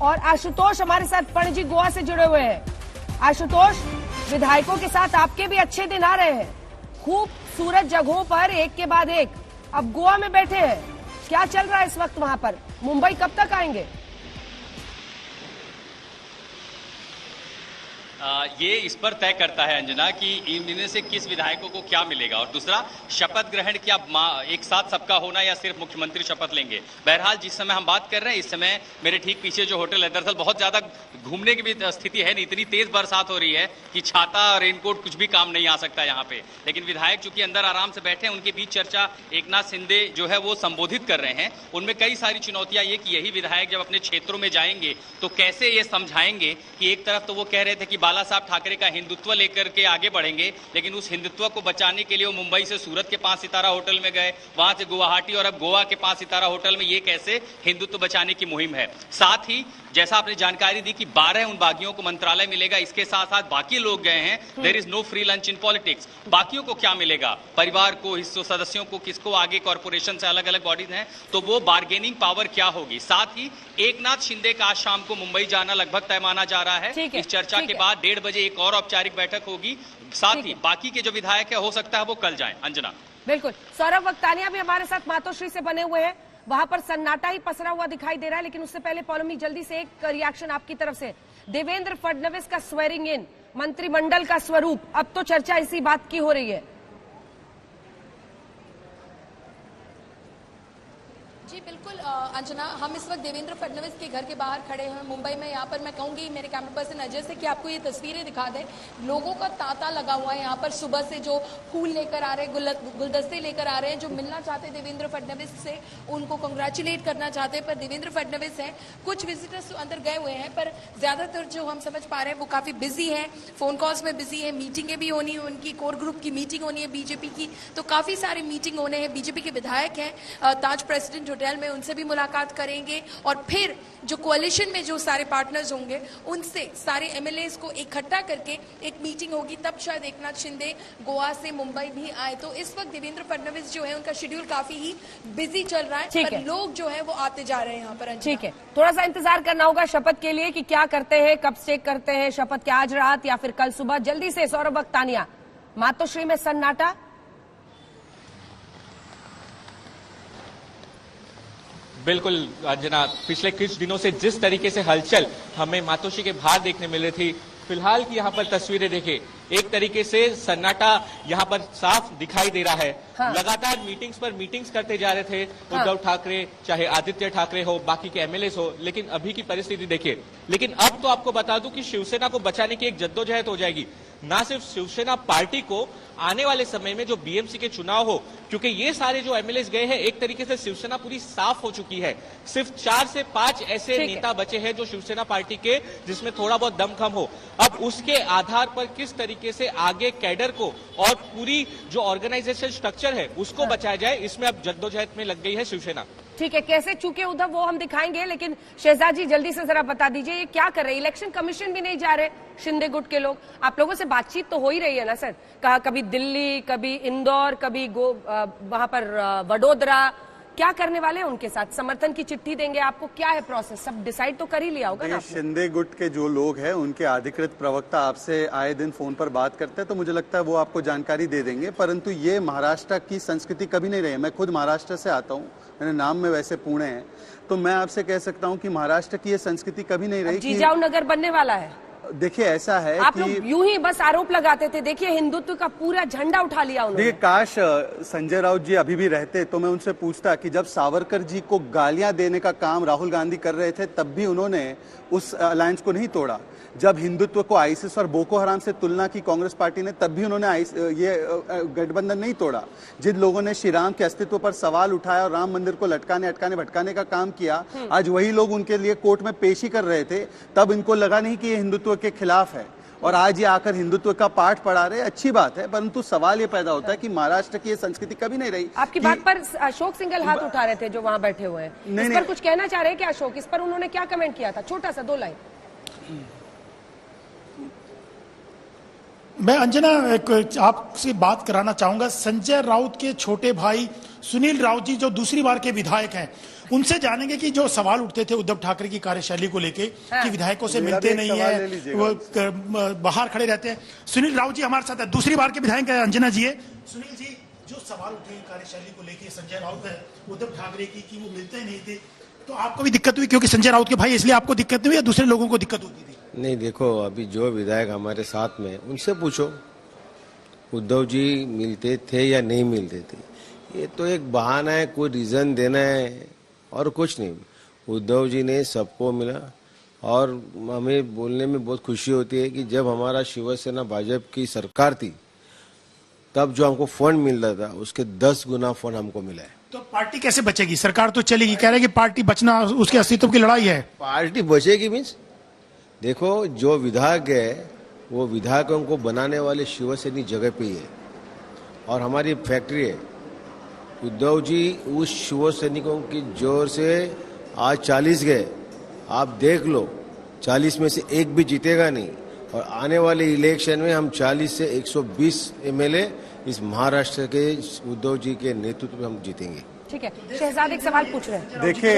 और आशुतोष हमारे साथ पणजी गोवा से जुड़े हुए हैं। आशुतोष, विधायकों के साथ आपके भी अच्छे दिन आ रहे हैं, खूबसूरत जगहों पर एक के बाद एक। अब गोवा में बैठे हैं, क्या चल रहा है इस वक्त वहां पर? मुंबई कब तक आएंगे? ये इस पर तय करता है अंजना कि इनमें से किस विधायकों को क्या मिलेगा, और दूसरा शपथ ग्रहण क्या एक साथ सबका होना या सिर्फ मुख्यमंत्री शपथ लेंगे। बहरहाल जिस समय हम बात कर रहे हैं इस समय मेरे ठीक पीछे जो होटल है, दरअसल बहुत ज्यादा घूमने की भी स्थिति है नहीं, इतनी तेज बरसात हो रही है कि छाता रेनकोट कुछ भी काम नहीं आ सकता यहाँ पे। लेकिन विधायक चूंकि अंदर आराम से बैठे हैं, उनके बीच चर्चा एकनाथ शिंदे जो है वो संबोधित कर रहे हैं। उनमें कई सारी चुनौतियां ये कि यही विधायक जब अपने क्षेत्रों में जाएंगे तो कैसे ये समझाएंगे कि एक तरफ तो वो कह रहे थे कि बाला साहब ठाकरे का हिंदुत्व लेकर के आगे बढ़ेंगे, लेकिन उस हिंदुत्व को बचाने के लिए वो मुंबई से सूरत के 5 सितारा होटल में गए, वहां से गुवाहाटी और अब गोवा के 5 सितारा होटल में। ये कैसे हिंदुत्व बचाने की मुहिम है। साथ ही जैसा आपने जानकारी दी कि 12 उन बागियों को मंत्रालय मिलेगा, इसके साथ साथ बाकी लोग गए हैं, there is no free lunch in politics. बाकियों को क्या मिलेगा, परिवार को, हिस्सों सदस्यों को, किसको आगे कॉर्पोरेशन से अलग अलग बॉडीज हैं, तो वो बार्गेनिंग पावर क्या होगी। साथ ही एकनाथ शिंदे का आज शाम को मुंबई जाना लगभग तय माना जा रहा है। इस चर्चा के बाद 1:30 बजे एक और औपचारिक बैठक होगी। साथ ही बाकी के जो विधायक है हो सकता है वो कल जाएं। अंजना। बिल्कुल, सौरभ वक्तानिया भी हमारे साथ मातोश्री से बने हुए हैं, वहां पर सन्नाटा ही पसरा हुआ दिखाई दे रहा है। लेकिन उससे पहले पौलमी, जल्दी से एक रिएक्शन आपकी तरफ से। देवेंद्र फडणवीस का स्वेरिंग इन, मंत्रिमंडल का स्वरूप, अब तो चर्चा इसी बात की हो रही है। जी बिल्कुल अंजना, हम इस वक्त देवेंद्र फडणवीस के घर के बाहर खड़े हैं मुंबई में। यहाँ पर मैं कहूँगी मेरे कैमरा पर्सन अजय से कि आपको ये तस्वीरें दिखा दें। लोगों का तांता लगा हुआ है यहाँ पर, सुबह से जो फूल लेकर आ रहे हैं, गुलदस्ते लेकर आ रहे हैं, जो मिलना चाहते हैं देवेंद्र फडणवीस से, उनको कंग्रेचुलेट करना चाहते हैं। पर देवेंद्र फडणवीस हैं, कुछ विजिटर्स अंदर गए हुए हैं, पर ज्यादातर जो हम समझ पा रहे हैं वो काफी बिजी है, फोन कॉल्स में बिजी है, मीटिंगें भी होनी है, उनकी कोर ग्रुप की मीटिंग होनी है बीजेपी की, तो काफी सारी मीटिंग होने हैं। बीजेपी के विधायक हैं ताज प्रेसिडेंट होटल में, उनसे भी मुलाकात करेंगे, और फिर जो कोalition में जो सारे पार्टनर्स होंगे उनसे सारे एमएलएस को इकट्ठा करके एक मीटिंग होगी, तब शायद एकनाथ शिंदे गोवा से मुंबई भी आए। तो इस वक्त देवेंद्र फडणवीस जो है उनका शेड्यूल काफी ही बिजी चल रहा है, पर लोग जो है वो आते जा रहे हैं यहाँ पर। ठीक है, थोड़ा सा इंतजार करना होगा शपथ के लिए कि क्या करते हैं, कब से करते हैं शपथ, क्या आज रात या फिर कल सुबह। जल्दी से सौरभ वक्तानिया, मातोश्री में सन्नाटा। बिल्कुल अंजना, पिछले कुछ दिनों से जिस तरीके से हलचल हमें मातोश्री के बाहर देखने मिल रही थी, फिलहाल की यहाँ पर तस्वीरें देखें, एक तरीके से सन्नाटा यहाँ पर साफ दिखाई दे रहा है। हाँ। लगातार मीटिंग्स पर मीटिंग्स करते जा रहे थे उद्धव ठाकरे, चाहे आदित्य ठाकरे हो, बाकी के एमएलए हो, लेकिन अभी की परिस्थिति देखिए। लेकिन अब तो आपको बता दूं कि शिवसेना को बचाने की एक जद्दोजहद हो जाएगी। ना सिर्फ शिवसेना पार्टी को आने वाले समय में जो बीएमसी के चुनाव हो, क्योंकि ये सारे जो एमएलए गए हैं, एक तरीके से शिवसेना पूरी साफ हो चुकी है। सिर्फ 4 से 5 ऐसे नेता बचे हैं जो शिवसेना पार्टी के, जिसमें थोड़ा बहुत दमखम हो। अब उसके आधार पर किस तरीके से आगे कैडर को और पूरी जो ऑर्गेनाइजेशन स्ट्रक्चर है उसको बचाया जाए, इसमें अब जद्दोजहद में लग गई है शिवसेना। ठीक है, कैसे चूके उद्धव वो हम दिखाएंगे, लेकिन शहजाद जी जल्दी से जरा बता दीजिए ये क्या कर रहे हैं? इलेक्शन कमीशन भी नहीं जा रहे, शिंदे गुट के लोग। आप लोगों से बातचीत तो हो ही रही है ना सर? कहा कभी दिल्ली, कभी इंदौर, कभी वहां पर वडोदरा। क्या करने वाले हैं उनके साथ? समर्थन की चिट्ठी देंगे आपको? क्या है प्रोसेस? सब डिसाइड तो कर ही लिया होगा ना? शिंदे गुट के जो लोग हैं उनके अधिकृत प्रवक्ता आपसे आए दिन फोन पर बात करते हैं, तो मुझे लगता है वो आपको जानकारी दे देंगे। परंतु ये महाराष्ट्र की संस्कृति कभी नहीं रही है। मैं खुद महाराष्ट्र से आता हूँ, मेरे नाम में वैसे पुणे है, तो मैं आपसे कह सकता हूँ कि महाराष्ट्र की ये संस्कृति कभी नहीं रही। जिजाऊ नगर बनने वाला है। देखिए ऐसा है आप कि लोग यूं ही बस आरोप लगाते थे, देखिए हिंदुत्व का पूरा झंडा उठा लिया उन्होंने। देखिए काश संजय राउत जी अभी भी रहते तो मैं उनसे पूछता कि जब सावरकर जी को गालियां देने का काम राहुल गांधी कर रहे थे तब भी उन्होंने उस अलायंस को नहीं तोड़ा। जब हिंदुत्व को आईएसआईएस और बोको हराम से तुलना की कांग्रेस पार्टी ने, तब भी उन्होंने ये गठबंधन नहीं तोड़ा। जिन लोगों ने श्री राम के अस्तित्व पर सवाल उठाया और राम मंदिर को लटकाने अटकाने भटकाने का काम किया, आज वही लोग उनके लिए कोर्ट में पेशी कर रहे थे। तब इनको लगा नहीं कि ये हिंदुत्व के खिलाफ है, और आज ये आकर हिंदुत्व का पाठ पढ़ा रहे। अच्छी बात है, परंतु सवाल ये पैदा होता है कि महाराष्ट्र की ये संस्कृति कभी नहीं रही। आपकी बात पर अशोक सिंघल हाथ उठा रहे थे जो वहां बैठे हुए हैं, इस पर कुछ कहना चाह रहे हैं क्या अशोक? इस पर उन्होंने क्या कमेंट किया था? छोटा सा 2 लाइन। मैं अंजना आपसे बात कराना चाहूंगा। संजय राउत के छोटे भाई सुनील राउत जी जो दूसरी बार के विधायक हैं, उनसे जानेंगे कि जो सवाल उठते थे उद्धव ठाकरे की कार्यशैली को लेके कि विधायकों से मिलते नहीं है, वो बाहर खड़े रहते हैं। सुनील राउत जी हमारे साथ है, दूसरी बार के विधायक अंजना जी है। सुनील जी, जो सवाल उठे कार्यशैली को लेके संजय राउत है उद्धव ठाकरे की कि वो मिलते नहीं थे, तो आपको भी दिक्कत हुई क्योंकि संजय राउत के भाई, इसलिए आपको दिक्कत नहीं हुई या दूसरे लोगों को दिक्कत होती थी? नहीं, देखो अभी जो विधायक हमारे साथ में, उनसे पूछो उद्धव जी मिलते थे या नहीं मिलते थे। ये तो एक बहाना है, कोई रीजन देना है और कुछ नहीं। उद्धव जी ने सबको मिला, और हमें बोलने में बहुत खुशी होती है कि जब हमारा शिवसेना भाजपा की सरकार थी तब जो हमको फंड मिल रहा था उसके 10 गुना फंड हमको मिला है। तो पार्टी कैसे बचेगी? सरकार तो चलेगी, कह रहे कि पार्टी बचना उसके अस्तित्व की लड़ाई है। पार्टी बचेगी मीन्स, देखो जो विधायक है वो विधायकों को बनाने वाले शिवसेनी जगह पे ही है, और हमारी फैक्ट्री है। उद्धव जी उस शिवसैनिकों की जोर से आज 40 गए, आप देख लो 40 में से एक भी जीतेगा नहीं, और आने वाले इलेक्शन में हम 40 से 120 एमएलए इस महाराष्ट्र के उद्धव जी के नेतृत्व में हम जीतेंगे। ठीक है, शहजाद एक सवाल पूछ रहे हैं। देखिए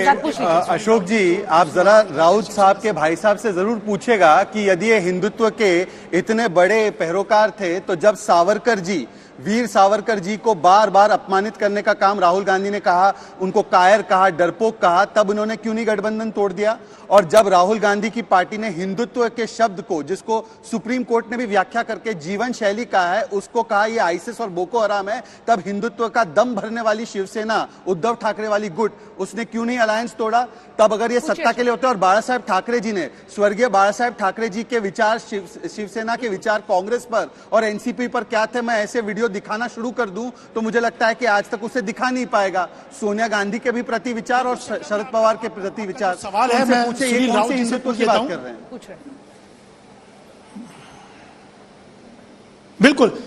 अशोक जी, आप जरा राउत साहब के भाई साहब से जरूर पूछेगा कि यदि ये हिंदुत्व के इतने बड़े पैरोकार थे तो जब सावरकर जी, वीर सावरकर जी को बार बार अपमानित करने का काम राहुल गांधी ने कहा, उनको कायर कहा, डरपोक कहा, तब उन्होंने क्यों नहीं गठबंधन तोड़ दिया? और जब राहुल गांधी की पार्टी ने हिंदुत्व के शब्द को, जिसको सुप्रीम कोर्ट ने भी व्याख्या करके जीवन शैली कहा है, उसको कहा ये आईएसआईएस और बोको हराम है, तब हिंदुत्व का दम भरने वाली शिवसेना, उद्धव ठाकरे वाली गुट, उसने क्यों नहीं अलायंस तोड़ा? तब अगर ये सत्ता के लिए होते, और बाला साहेब ठाकरे जी ने, स्वर्गीय बाला साहेब ठाकरे जी के विचार, शिवसेना के विचार कांग्रेस पर और एनसीपी पर क्या थे, मैं ऐसे वीडियो दिखाना शुरू कर दूं तो मुझे लगता है कि आज तक उसे दिखा नहीं पाएगा। सोनिया गांधी के भी प्रति विचार और शरद पवार के प्रति विचार। सवाल है, मैं सुनील राउत जी से पूछ लेता हूं। बिल्कुल,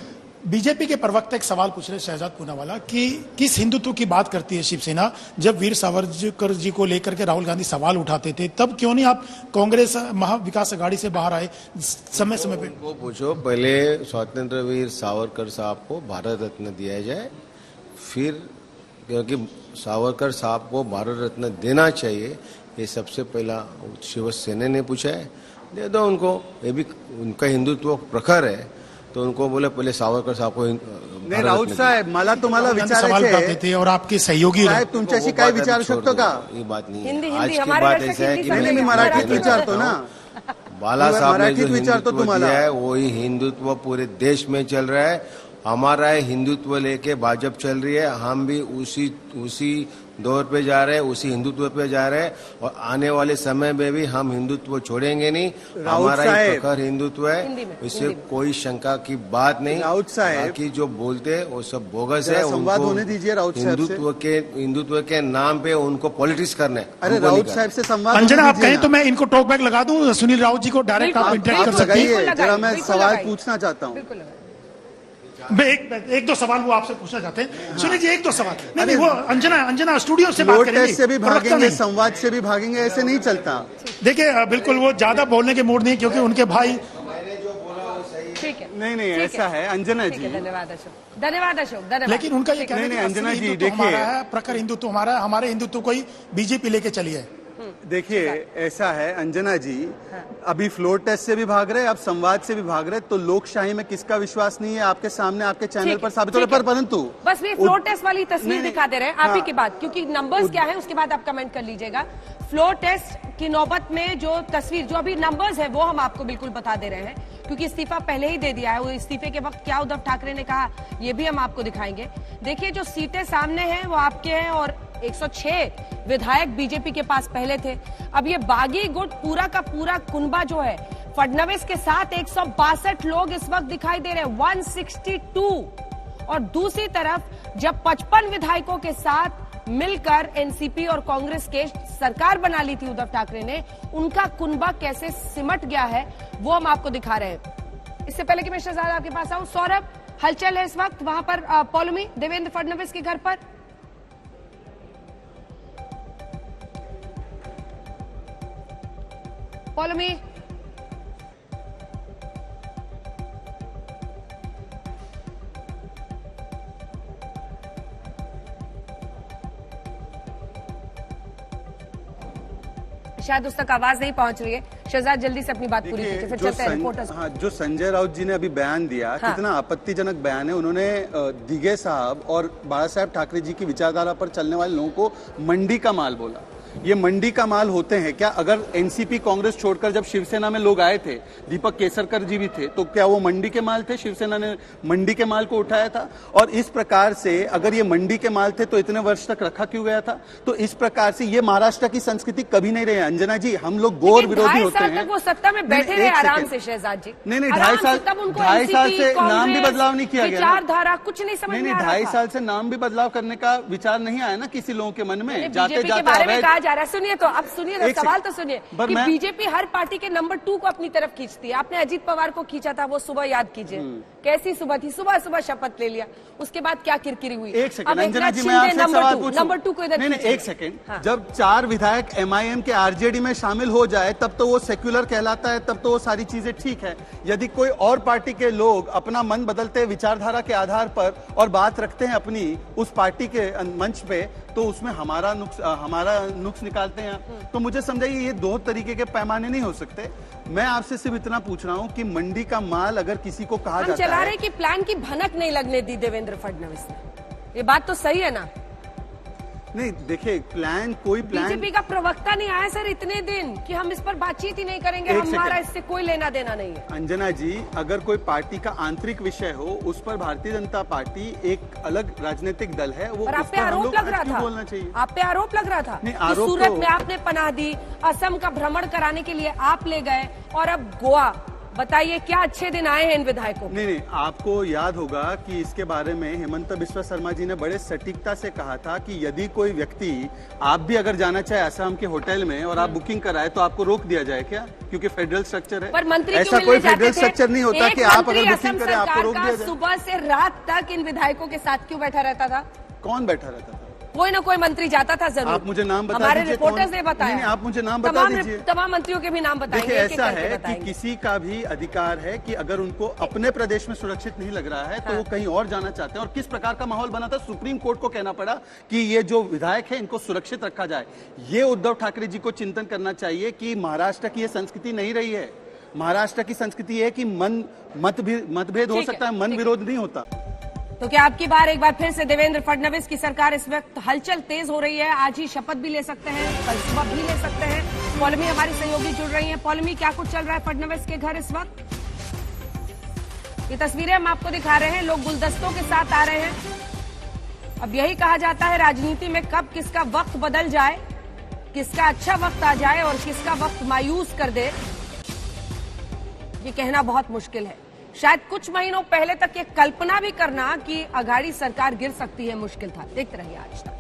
बीजेपी के प्रवक्ता एक सवाल पूछ रहे शहजाद पूनावाला कि किस हिंदुत्व की बात करती है शिवसेना? जब वीर सावरकर जी को लेकर के राहुल गांधी सवाल उठाते थे तब क्यों नहीं आप कांग्रेस महाविकास अघाड़ी से बाहर आए समय समय पे? वो पूछो, पहले स्वतंत्र वीर सावरकर साहब को भारत रत्न दिया जाए, फिर, क्योंकि सावरकर साहब को भारत रत्न देना चाहिए, ये सबसे पहला शिवसेना ने पूछा है, दे दो उनको। ये भी उनका हिंदुत्व प्रखर है, तो उनको बोले पहले सावरकर साहब को भारत राऊत नदी. साहेब मला तुम्हाला राहुल गांधी सवाल विचारायचे करते थे और आपके सहयोगी रहे. साहेब तुमच्याशी वो काय बात विचारू अभी छोड़ शकतो दो. का? ये बात नहीं हिंदी, है. हिंदी, आज की हमारे बात दर्शक ऐसा है हिंदी कि समझेंगे. नहीं, मैं मराठीत विचारतो ना. बाला साहब ने मराठीत जो विचारतो हिंदुत्व तुम्हाला. दिया है वही हिंदुत्व पूरे देश में चल रहा है. हमारा हिंदुत्व लेके भाजपा चल रही है. हम भी उसी दौर पे जा रहे हैं, उसी हिंदुत्व पे जा रहे हैं और आने वाले समय में भी हम हिंदुत्व छोड़ेंगे नहीं. हमारा ही प्रखर हिंदुत्व हिंदी में, है, इससे हिंदी में. कोई शंका की बात नहीं. राउत साहेब, बाकी जो बोलते हैं वो सब बोगस जरा है. संवाद उनको होने दीजिए राउत साहब से. हिंदुत्व के नाम पे उनको पॉलिटिक्स करना है. अरे हमको राउत नहीं साहब से संवाद अंजना होने आप दीजिए कहें ना. तो मैं इनको टॉक बैक लगा दूं. सुनील राउत जी को डायरेक्ट आप बिल्कुल, इंटरेक्ट कर सकते हैं. लगाइए, बिल्कुल जरा मैं बिल्कुल सवाल लगाइए. पूछना चाहता हूँ. बिल्कुल लगाइए. एक दो सवाल वो आपसे पूछना चाहते हैं. सुनील जी एक दो सवाल. नहीं वो अंजना स्टूडियो से बात फ्लोर करेंगी. टेस्ट से भी प्रवक्ता भागेंगे, नहीं. संवाद से भी भागेंगे, ऐसे नहीं चलता. देखिए बिल्कुल वो ज्यादा बोलने के मूड नहीं क्योंकि उनके भाई. ठीक है. नहीं ठीक ऐसा है अंजना ठीक है. जी. धन्यवाद अशोक. धन्यवाद अशोक. धन्यवाद. लेकिन उनका ये कहना है नहीं, कि अंजना असली जी, हिंदुत्व देखिए. हमारा है, प्रखर हिंदुत्व हमारा है, हमारे हिंदुत्व को ही बीजेपी लेके चली है. देखिए ऐसा है अंजना जी, अभी फ्लोर टेस्ट से भी भाग रहे, अब संवाद से भी भाग रहे, तो लोकशाही में किसका विश्वास नहीं है आपके सामने, आपके चैनल पर साबित हो रहा है. पर परंतु बस वे फ्लोर टेस्ट वाली तस्वीर नहीं, दिखा दे रहे हैं आप ही हाँ. की बात, क्योंकि नंबर्स क्या है उसके बाद आप कमेंट कर लीजिएगा. फ्लोर टेस्ट की नौबत में जो तस्वीर, जो अभी नंबर्स है वो हम आपको बिल्कुल बता दे रहे हैं, क्योंकि इस्तीफा पहले ही दे दिया है. वो इस्तीफे के वक्त क्या उद्धव ठाकरे ने कहा ये भी हम आपको दिखाएंगे. देखिए जो सीटें सामने हैं वो आपके हैं और 106 विधायक बीजेपी के पास पहले थे. अब ये बागी गुट पूरा का पूरा कुनबा जो है फडणवीस के साथ 162 लोग इस वक्त दिखाई दे रहे हैं, 162. और दूसरी तरफ जब 55 विधायकों के साथ मिलकर एनसीपी और कांग्रेस के सरकार बना ली थी उद्धव ठाकरे ने, उनका कुनबा कैसे सिमट गया है वो हम आपको दिखा रहे हैं. इससे पहले कि मैं शहजाद आपके पास आऊं, सौरभ हलचल है इस वक्त वहां पर पौलमी देवेंद्र फडणवीस के घर पर. पौलमी शायद उस तक आवाज नहीं पहुंच रही है. शहजाद जल्दी से अपनी बात पूरी कीजिए, फिर चलते हैं रिपोर्टर्स. हाँ, जो संजय राउत जी ने अभी बयान दिया, हाँ. कितना आपत्तिजनक बयान है. उन्होंने दिगे साहब और बाला साहब ठाकरे जी की विचारधारा पर चलने वाले लोगों को मंडी का माल बोला. ये मंडी का माल होते हैं क्या? अगर एनसीपी कांग्रेस छोड़कर जब शिवसेना में लोग आए थे, दीपक केसरकर जी भी थे, तो क्या वो मंडी के माल थे? शिवसेना ने मंडी के माल को उठाया था. और इस प्रकार से अगर ये मंडी के माल थे तो इतने वर्ष तक रखा क्यों गया था? तो इस प्रकार से ये महाराष्ट्र की संस्कृति कभी नहीं रही है. अंजना जी, हम लोग गौर विरोधी होते हैं. वो सत्ता में बैठे रहे आराम से शहजाद जी. नहीं 2.5 साल से नाम भी बदलाव नहीं किया गया. विचारधारा कुछ नहीं समझ में आ रहा. 2.5 साल से नाम भी बदलाव करने का विचार नहीं आया ना किसी लोगों के मन में. बीजेपी के बारे में कहा जा रहा है. सुनिए तो, अब सुनिए तो, सवाल तो सुनिए कि मैं... बीजेपी हर पार्टी के नंबर 2 को अपनी तरफ खींचती है. आपने अजीत पवार को खींचा था, वो सुबह याद कीजिए कैसी सुबह थी. सुबह सुबह शपथ ले लिया, उसके बाद क्या किरकिरी हुई. एक सेकंड अंजना जी, मैं आपसे सवाल पूछूं. नंबर 2 को इधर नहीं, एक सेकंड. जब 4 विधायक एमआईएम के आरजेडी में शामिल हो जाए तब तो वो सेक्युलर कहलाता है, तब तो वो सारी चीजें ठीक है. यदि कोई और पार्टी के लोग अपना मन बदलते हैं विचारधारा के आधार पर और बात रखते हैं अपनी उस पार्टी के मंच पे, तो उसमें हमारा नुक्स निकालते हैं. तो मुझे समझाइए, ये 2 तरीके के पैमाने नहीं हो सकते. मैं आपसे सिर्फ इतना पूछ रहा हूं कि मंडी का माल अगर किसी को कहा जाता है, चला रहे कि प्लान की भनक नहीं लगने दी देवेंद्र फडणवीस ने. ये बात तो सही है ना? नहीं देखिए, कोई प्लान बीजेपी का प्रवक्ता नहीं आया सर इतने दिन कि हम इस पर बातचीत ही नहीं करेंगे, हमारा इससे कोई लेना देना नहीं है. अंजना जी, अगर कोई पार्टी का आंतरिक विषय हो, उस पर भारतीय जनता पार्टी एक अलग राजनीतिक दल है, वो आप पे आरोप लग रहा था. बोलना चाहिए. आप पे आरोप लग रहा था कि सूरत में आपने पनाह दी, असम का भ्रमण कराने के लिए आप ले गए, और अब गोवा. बताइए क्या अच्छे दिन आए हैं इन विधायकों को? नहीं, आपको याद होगा कि इसके बारे में हेमंत बिस्वा शर्मा जी ने बड़े सटीकता से कहा था कि यदि कोई व्यक्ति, आप भी अगर जाना चाहे असम के होटल में और आप बुकिंग कराए तो आपको रोक दिया जाए क्या? क्योंकि फेडरल स्ट्रक्चर है. पर मंत्री ऐसा कोई फेडरल स्ट्रक्चर नहीं होता कि आप अगर बुकिंग करें आपको रोक दिया जाए. सुबह से रात तक इन विधायकों के साथ क्यों बैठा रहता था? कौन बैठा रहता था? कोई ना कोई मंत्री जाता था जरूर. आप मुझे नाम बता हमारे दीजिए. रिपोर्टर्स ने बताया. नहीं, आप मुझे नाम बता दीजिए. तमाम मंत्रियों के भी नाम बताएंगे. देखिए, ऐसा है कि किसी का भी अधिकार है कि अगर उनको अपने प्रदेश में सुरक्षित नहीं लग रहा है तो वो कहीं और जाना चाहते हैं. और किस प्रकार का माहौल बना था, सुप्रीम कोर्ट को कहना पड़ा कि ये जो विधायक है इनको सुरक्षित रखा जाए. ये उद्धव ठाकरे जी को चिंतन करना चाहिए कि महाराष्ट्र की ये संस्कृति नहीं रही है. महाराष्ट्र की संस्कृति है कि मतभेद हो सकता है, मन विरोध नहीं होता. तो क्या आपकी बार एक बार फिर से देवेंद्र फडणवीस की सरकार इस वक्त हलचल तेज हो रही है? आज ही शपथ भी ले सकते हैं, कल सुबह भी ले सकते हैं। पौलमी हमारी सहयोगी जुड़ रही हैं। पौलमी, क्या कुछ चल रहा है फडणवीस के घर इस वक्त? ये तस्वीरें हम आपको दिखा रहे हैं, लोग गुलदस्तों के साथ आ रहे हैं। अब यही कहा जाता है राजनीति में कब किसका वक्त बदल जाए, किसका अच्छा वक्त आ जाए और किसका वक्त मायूस कर दे, ये कहना बहुत मुश्किल है। शायद कुछ महीनों पहले तक ये कल्पना भी करना कि अघाड़ी सरकार गिर सकती है मुश्किल था। देखते रहिए आज तक।